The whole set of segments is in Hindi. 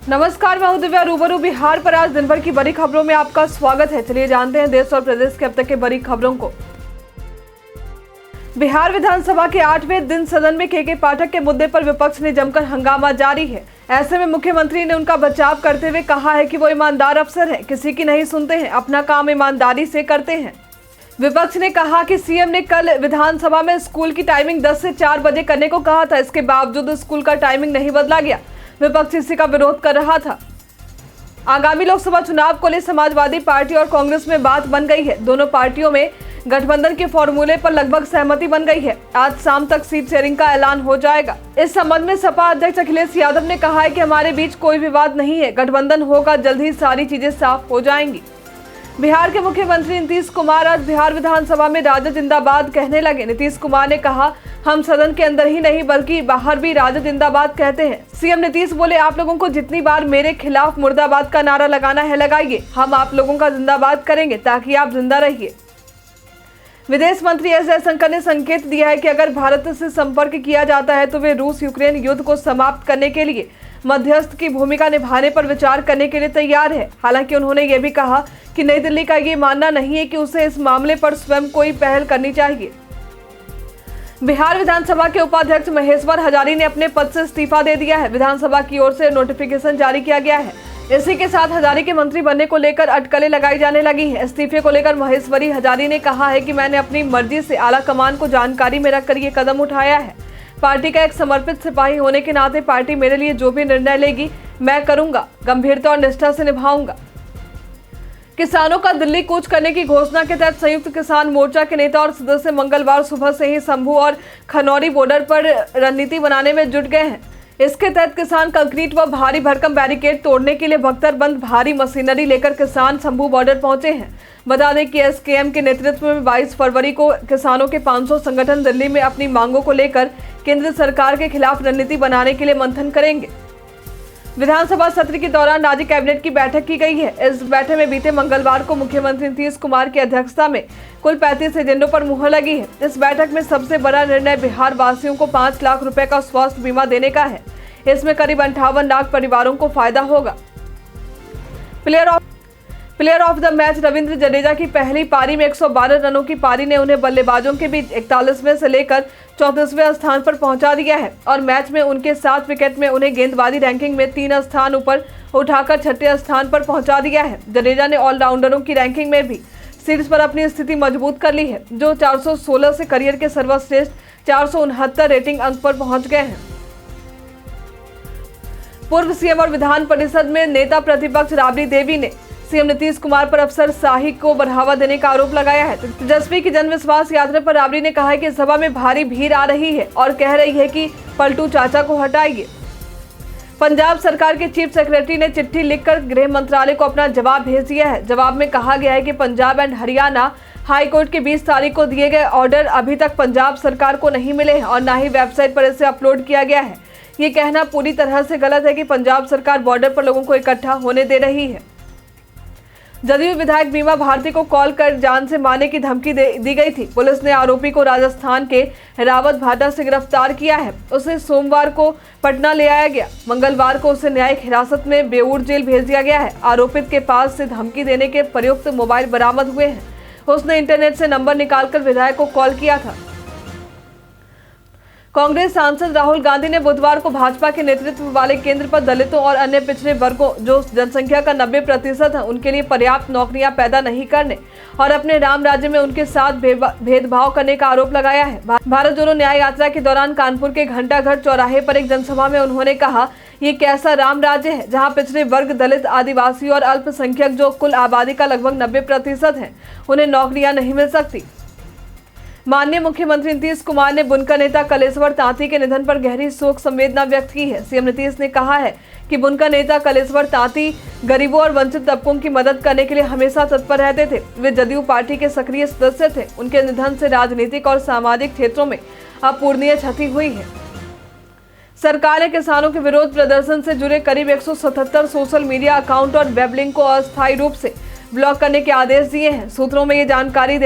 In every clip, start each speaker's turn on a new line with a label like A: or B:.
A: नमस्कार, मैं हूं दिव्या। रूबरू बिहार पर आज दिन भर की बड़ी खबरों में आपका स्वागत है। चलिए जानते हैं देश और प्रदेश के अब तक के बड़ी खबरों को। बिहार विधानसभा के 8वें दिन सदन में के पाठक के मुद्दे पर विपक्ष ने जमकर हंगामा जारी है। ऐसे में मुख्यमंत्री ने उनका बचाव करते हुए कहा है कि वो ईमानदार अफसर है, किसी की नहीं सुनते हैं, अपना काम ईमानदारी से करते हैं। विपक्ष ने कहा कि सीएम ने कल विधानसभा में स्कूल की टाइमिंग 10 से 4 बजे करने को कहा था, इसके बावजूद स्कूल का टाइमिंग नहीं बदला गया। विपक्ष इसी का विरोध कर रहा था। आगामी लोकसभा चुनाव को लेकर समाजवादी पार्टी और कांग्रेस में बात बन गई है। दोनों पार्टियों में गठबंधन के फॉर्मूले पर लगभग सहमति बन गई है। आज शाम तक सीट शेयरिंग का ऐलान हो जाएगा। इस संबंध में सपा अध्यक्ष अखिलेश यादव ने कहा है कि हमारे बीच कोई विवाद नहीं है, गठबंधन होगा, जल्द ही सारी चीजें साफ हो जाएंगी। बिहार के मुख्यमंत्री नीतीश कुमार आज बिहार विधानसभा में राजद जिंदाबाद कहने लगे। नीतीश कुमार ने कहा, हम सदन के अंदर ही नहीं बल्कि बाहर भी राजद जिंदाबाद कहते हैं। सीएम नीतीश बोले, आप लोगों को जितनी बार मेरे खिलाफ मुर्दाबाद का नारा लगाना है लगाइए, हम आप लोगों का जिंदाबाद करेंगे ताकि आप जिंदा रहिए। विदेश मंत्री एस जयशंकर ने संकेत दिया है कि अगर भारत से संपर्क किया जाता है तो वे रूस यूक्रेन युद्ध को समाप्त करने के लिए मध्यस्थ की भूमिका निभाने पर विचार करने के लिए तैयार है। हालांकि उन्होंने ये भी कहा कि नई दिल्ली का ये मानना नहीं है कि उसे इस मामले पर स्वयं कोई पहल करनी चाहिए। बिहार विधानसभा के उपाध्यक्ष महेश्वर हजारी ने अपने पद से इस्तीफा दे दिया है। विधानसभा की ओर से नोटिफिकेशन जारी किया गया है। इसी के साथ हजारी के मंत्री बनने को लेकर अटकलें लगाई जाने लगी हैं। इस्तीफे को लेकर महेश्वरी हजारी ने कहा है कि मैंने अपनी मर्जी से आला कमान को जानकारी में रखकर ये कदम उठाया है। पार्टी का एक समर्पित सिपाही होने के नाते पार्टी मेरे लिए जो भी निर्णय लेगी मैं करूंगा, गंभीरता और निष्ठा से निभाऊंगा। किसानों का दिल्ली कूच करने की घोषणा के तहत संयुक्त किसान मोर्चा के नेता और सदस्य मंगलवार सुबह से ही शंभू और खनौरी बॉर्डर पर रणनीति बनाने में जुट गए हैं। इसके तहत किसान कंक्रीट व भारी भरकम बैरिकेड तोड़ने के लिए बख्तरबंद भारी मशीनरी लेकर किसान शंभू बॉर्डर पहुंचे हैं। बता दें कि एसकेएम के नेतृत्व में 22 फरवरी को किसानों के 500 संगठन दिल्ली में अपनी मांगों को लेकर केंद्र सरकार के खिलाफ रणनीति बनाने के लिए मंथन करेंगे। विधानसभा सत्र के दौरान राज्य कैबिनेट की बैठक की गई है। इस बैठक में बीते मंगलवार को मुख्यमंत्री नीतीश कुमार की अध्यक्षता में कुल 35 एजेंडों पर मुहर लगी है। इस बैठक में सबसे बड़ा निर्णय बिहार वासियों को 5 लाख रुपए का स्वास्थ्य बीमा देने का है। इसमें करीब 58 लाख परिवारों को फायदा होगा। Player of the match Ravindra Jadeja की पहली पारी में 112 रनों की पारी ने उन्हें बल्लेबाजों के बीच 41वें से लेकर 34वें स्थान पर पहुंचा दिया है और मैच में उनके 7 विकेट में उन्हें गेंदबाजी रैंकिंग में 3 स्थान ऊपर उठाकर 6ठे स्थान पर पहुंचा दिया है। जडेजा ने ऑलराउंडरों की रैंकिंग में भी शीर्ष पर अपनी स्थिति मजबूत कर ली है, जो 416 से करियर के सर्वश्रेष्ठ 469 रेटिंग अंक पर पहुंच गए हैं। पूर्व सीएम और विधान परिषद में नेता प्रतिपक्ष राबड़ी देवी ने सीएम नीतीश कुमार पर अफसरशाही को बढ़ावा देने का आरोप लगाया है। तेजस्वी की जन विश्वास यात्रा पर राबड़ी ने कहा है कि सभा में भारी भीड़ आ रही है और कह रही है कि पलटू चाचा को हटाइए। पंजाब सरकार के चीफ सेक्रेटरी ने चिट्ठी लिखकर गृह मंत्रालय को अपना जवाब भेज दिया है। जवाब में कहा गया है कि Punjab and Haryana high court के 20 तारीख को दिए गए ऑर्डर अभी तक पंजाब सरकार को नहीं मिले हैं और न ही वेबसाइट पर इसे अपलोड किया गया है। ये कहना पूरी तरह से गलत है कि पंजाब सरकार बॉर्डर पर लोगों को इकट्ठा होने दे रही है। जदयू विधायक बीमा भारती को कॉल कर जान से मारने की धमकी दी गई थी। पुलिस ने आरोपी को राजस्थान के रावत भाटा से गिरफ्तार किया है। उसे सोमवार को पटना ले आया गया। मंगलवार को उसे न्यायिक हिरासत में बेऊर जेल भेज दिया गया है। आरोपित के पास से धमकी देने के प्रयुक्त मोबाइल बरामद हुए हैं। उसने इंटरनेट से नंबर निकालकर विधायक को कॉल किया था। कांग्रेस सांसद राहुल गांधी ने बुधवार को भाजपा के नेतृत्व वाले केंद्र पर दलितों और अन्य पिछड़े वर्गों, जो जनसंख्या का 90% है, उनके लिए पर्याप्त नौकरियां पैदा नहीं करने और अपने राम राज्य में उनके साथ भेदभाव करने का आरोप लगाया है। भारत जोड़ो न्याय यात्रा के दौरान कानपुर के घंटाघर चौराहे पर एक जनसभा में उन्होंने कहा, ये कैसा राम राज्य है जहां पिछड़े वर्ग, दलित, आदिवासी और अल्पसंख्यक, जो कुल आबादी का लगभग 90% है, उन्हें नौकरियां नहीं मिल सकती। माननीय मुख्यमंत्री नीतीश कुमार ने बुनकर नेता कलेश्वर तांती के निधन पर गहरी शोक संवेदना व्यक्त की है। सीएम नीतीश ने कहा है कि बुनकर नेता कलेश्वर तांती गरीबों और वंचित तबकों की मदद करने के लिए हमेशा तत्पर रहते थे। वे जदयू पार्टी के सक्रिय सदस्य थे। उनके निधन से राजनीतिक और सामाजिक क्षेत्रों में अपूरणीय क्षति हुई है। सरकार ने किसानों के विरोध प्रदर्शन से जुड़े करीब 177 सोशल मीडिया अकाउंट और वेब लिंक को अस्थायी रूप से ब्लॉक करने के आदेश दिए हैं। सूत्रों ने ये जानकारी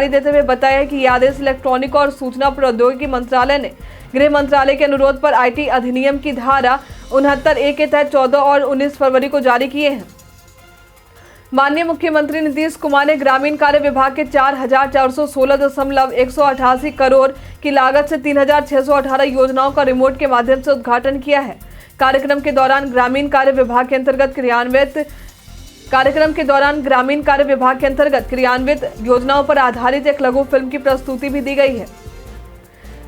A: देते हुए बताया कि ये आदेश इलेक्ट्रॉनिक और सूचना प्रौद्योगिकी मंत्रालय ने गृह मंत्रालय के अनुरोध पर आईटी अधिनियम की धारा 69A के तहत 14 और 19 फरवरी को जारी किए हैं। माननीय मुख्यमंत्री नीतीश कुमार ने ग्रामीण कार्य विभाग के 4,416.188 करोड़ की लागत से 3,618 योजनाओं का रिमोट के माध्यम से उद्घाटन किया है। कार्यक्रम के दौरान ग्रामीण कार्य विभाग के अंतर्गत क्रियान्वित योजनाओं पर आधारित एक लघु फिल्म की प्रस्तुति भी दी गई है।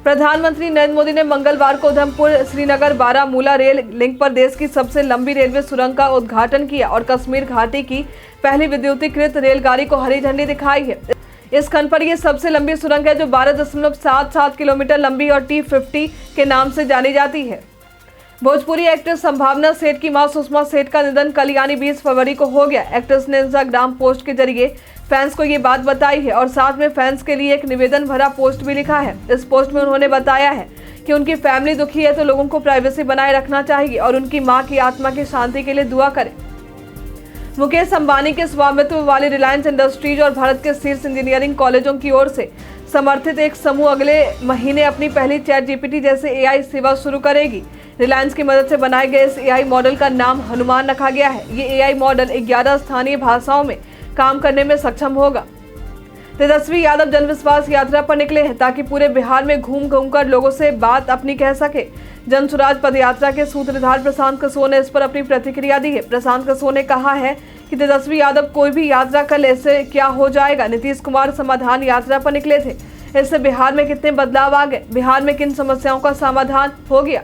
A: प्रधानमंत्री नरेंद्र मोदी ने मंगलवार को उधमपुर श्रीनगर बारामूला रेल लिंक पर देश की सबसे लंबी रेलवे सुरंग का उद्घाटन किया और कश्मीर घाटी की पहली विद्युतीकृत रेलगाड़ी को हरी झंडी दिखाई है। इस खंड पर यह सबसे लंबी सुरंग है जो 12.77 किलोमीटर लंबी और T50 के नाम से जानी जाती है। भोजपुरी एक्ट्रेस संभावना सेठ की मां सुषमा सेठ का निधन कल यानी 20 फरवरी को हो गया। एक्ट्रेस ने इंस्टाग्राम पोस्ट के जरिए फैंस को ये बात बताई है और साथ में फैंस के लिए एक निवेदन भरा पोस्ट भी लिखा है। इस पोस्ट में उन्होंने बताया है कि उनकी फैमिली दुखी है तो लोगों को प्राइवेसी बनाए रखना चाहिए और उनकी मां की आत्मा की शांति के लिए दुआ करें। मुकेश अंबानी के स्वामित्व वाली रिलायंस इंडस्ट्रीज और भारत के शीर्ष इंजीनियरिंग कॉलेजों की ओर से समर्थित एक समूह अगले महीने अपनी पहली ChatGPT जैसे AI सेवा शुरू करेगी। रिलायंस की मदद से बनाए गए इस AI मॉडल का नाम हनुमान रखा गया है। ये AI मॉडल 11 स्थानीय भाषाओं में काम करने में सक्षम होगा। तेजस्वी यादव जनविश्वास यात्रा पर निकले हैं ताकि पूरे बिहार में घूम कर लोगों से बात अपनी कह सके। जन सुराज पदयात्रा के सूत्रधार प्रशांत किशोर ने इस पर अपनी प्रतिक्रिया दी है। प्रशांत किशोर ने कहा है कि तेजस्वी यादव कोई भी यात्रा कर ले, इससे क्या हो जाएगा। नीतीश कुमार समाधान यात्रा पर निकले थे, इससे बिहार में कितने बदलाव आ गए, बिहार में किन समस्याओं का समाधान हो गया।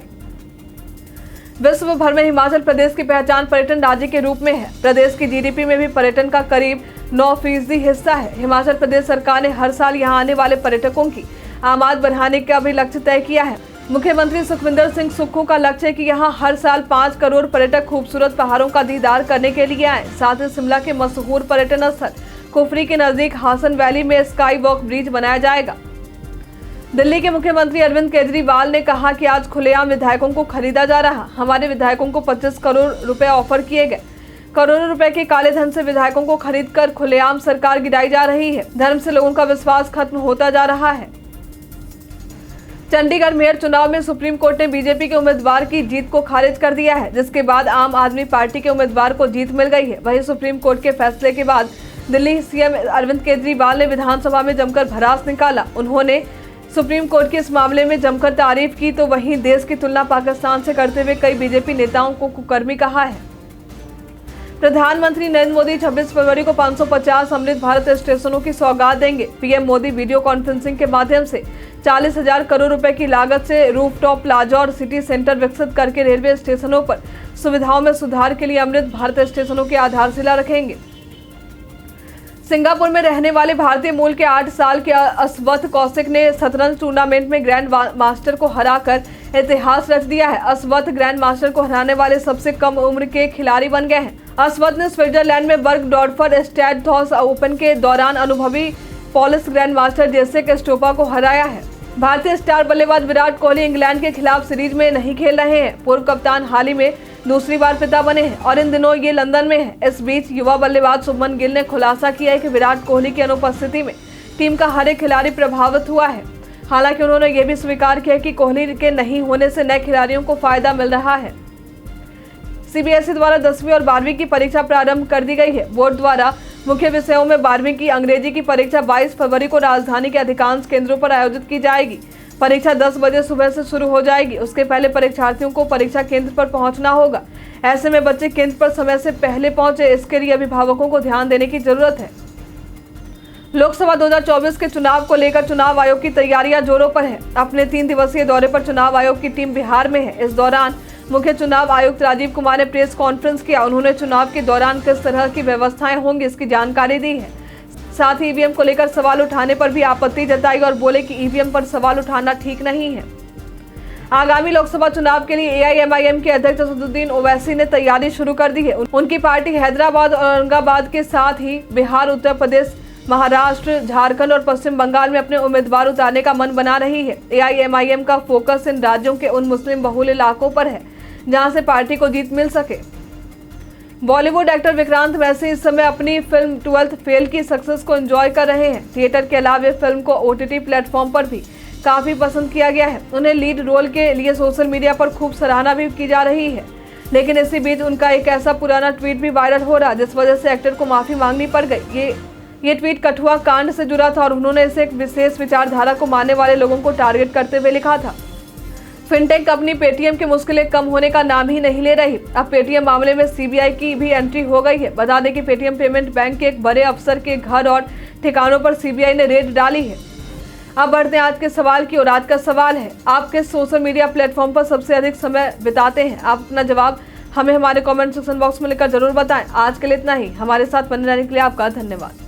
A: विश्व भर में हिमाचल प्रदेश की पहचान पर्यटन राज्य के रूप में है। प्रदेश की GDP में भी पर्यटन का करीब 9% हिस्सा है। हिमाचल प्रदेश सरकार ने हर साल यहां आने वाले पर्यटकों की आमद बढ़ाने का भी लक्ष्य तय किया है। मुख्यमंत्री सुखविंदर सिंह सुक्खू का लक्ष्य है कि यहां हर साल 5 करोड़ पर्यटक खूबसूरत पहाड़ों का दीदार करने के लिए आए। साथ ही शिमला के मशहूर पर्यटन स्थल कुफरी के नजदीक हासन वैली में स्काई वॉक ब्रिज बनाया जाएगा। दिल्ली के मुख्यमंत्री अरविंद केजरीवाल ने कहा कि आज खुलेआम विधायकों को खरीदा जा रहा। हमारे विधायकों को 25 करोड़ रुपए ऑफर किए गए। करोड़ों रुपए के काले धन से विधायकों को खरीदकर खुलेआम सरकार गिराई जा रही है। धर्म से लोगों का विश्वास खत्म होता जा रहा है। चंडीगढ़ मेयर चुनाव में सुप्रीम कोर्ट ने बीजेपी के उम्मीदवार की जीत को खारिज कर दिया है, जिसके बाद आम आदमी पार्टी के उम्मीदवार को जीत मिल गई है। वहीं सुप्रीम कोर्ट के फैसले के बाद दिल्ली सीएम अरविंद केजरीवाल ने विधानसभा में जमकर भड़ास निकाला। उन्होंने सुप्रीम कोर्ट के इस मामले में जमकर तारीफ की तो वहीं देश की तुलना पाकिस्तान से करते हुए कई बीजेपी नेताओं को कुकर्मी कहा है। प्रधानमंत्री नरेंद्र मोदी 26 फरवरी को 550 अमृत भारत स्टेशनों की सौगात देंगे। पीएम मोदी वीडियो कॉन्फ्रेंसिंग के माध्यम से 40,000 करोड़ रुपए की लागत से रूफटॉप प्लाजा और सिटी सेंटर विकसित करके रेलवे स्टेशनों पर सुविधाओं में सुधार के लिए अमृत भारत स्टेशनों की आधारशिला रखेंगे। सिंगापुर में रहने वाले भारतीय मूल के 8 साल के असवथ कौशिक ने शतरंज टूर्नामेंट में ग्रैंड मास्टर को हराकर इतिहास रच दिया है। असवथ ग्रैंड मास्टर को हराने वाले सबसे कम उम्र के खिलाड़ी बन गए हैं। असवथ ने स्विट्जरलैंड में बर्गडॉर्फर स्टैडथॉस ओपन के दौरान अनुभवी पोलिश ग्रैंड मास्टर जेसिक स्टोपा को हराया है। भारतीय स्टार बल्लेबाज विराट कोहली इंग्लैंड के खिलाफ सीरीज में नहीं खेल रहे हैं। पूर्व कप्तान हाल ही में दूसरी बार पिता बने हैं और इन दिनों ये लंदन में है। इस बीच युवा बल्लेबाज शुभमन गिल ने खुलासा किया है कि विराट कोहली की अनुपस्थिति में टीम का हर एक खिलाड़ी प्रभावित हुआ है। हालांकि उन्होंने ये भी स्वीकार किया कि कोहली के नहीं होने से नए खिलाड़ियों को फायदा मिल रहा है। CBSE द्वारा 10वीं और 12वीं की परीक्षा प्रारंभ कर दी गई है। बोर्ड द्वारा मुख्य विषयों में 12वीं की अंग्रेजी की परीक्षा 22 फरवरी को राजधानी के अधिकांश केंद्रों पर आयोजित की जाएगी। परीक्षा 10 बजे सुबह से शुरू हो जाएगी। उसके पहले परीक्षार्थियों को परीक्षा केंद्र पर पहुंचना होगा। ऐसे में बच्चे केंद्र पर समय से पहले पहुंचे, इसके लिए अभिभावकों को ध्यान देने की जरूरत है। लोकसभा 2024 के चुनाव को लेकर चुनाव आयोग की तैयारियां जोरों पर है। अपने 3 दिवसीय दौरे पर चुनाव आयोग की टीम बिहार में है। इस दौरान मुख्य चुनाव आयुक्त राजीव कुमार ने प्रेस कॉन्फ्रेंस किया। उन्होंने चुनाव के दौरान किस तरह की व्यवस्थाएं होंगी इसकी जानकारी दी है। साथ ही ईवीएम को लेकर सवाल उठाने पर भी आपत्ति जताई और बोले कि ईवीएम पर सवाल उठाना ठीक नहीं है। आगामी लोकसभा चुनाव के लिए AIMIM के अध्यक्ष असदुद्दीन ओवैसी ने तैयारी शुरू कर दी है। उनकी पार्टी हैदराबाद और औरंगाबाद के साथ ही बिहार, उत्तर प्रदेश, महाराष्ट्र, झारखंड और पश्चिम बंगाल में अपने उम्मीदवार उतारने का मन बना रही है। AIMIM का फोकस इन राज्यों के उन मुस्लिम बहुल इलाकों पर है जहां से पार्टी को जीत मिल सके। बॉलीवुड एक्टर विक्रांत मैसी इस समय अपनी फिल्म 12th फेल की सक्सेस को एंजॉय कर रहे हैं। थिएटर के अलावा फिल्म को OTT प्लेटफॉर्म पर भी काफी पसंद किया गया है। उन्हें लीड रोल के लिए सोशल मीडिया पर खूब सराहना भी की जा रही है। लेकिन इसी बीच उनका एक ऐसा पुराना ट्वीट भी वायरल हो रहा जिस वजह से एक्टर को माफी मांगनी पड़ गई। ये ट्वीट कठुआ कांड से जुड़ा था और उन्होंने इसे एक विशेष विचारधारा को मानने वाले लोगों को टारगेट करते हुए लिखा था। फिनटेक कंपनी पेटीएम की मुश्किलें कम होने का नाम ही नहीं ले रही। अब पेटीएम मामले में सीबीआई की भी एंट्री हो गई है। बता दें कि पेटीएम पेमेंट बैंक के एक बड़े अफसर के घर और ठिकानों पर सीबीआई ने रेड डाली है। अब बढ़ते हैं आज के सवाल की ओर। आज का सवाल है, आप किस सोशल मीडिया प्लेटफॉर्म पर सबसे अधिक समय बिताते हैं? आप अपना जवाब हमें हमारे कमेंट सेक्शन बॉक्स में लिखकर जरूर बताएं। आज के लिए इतना ही। हमारे साथ बने रहने के लिए आपका धन्यवाद।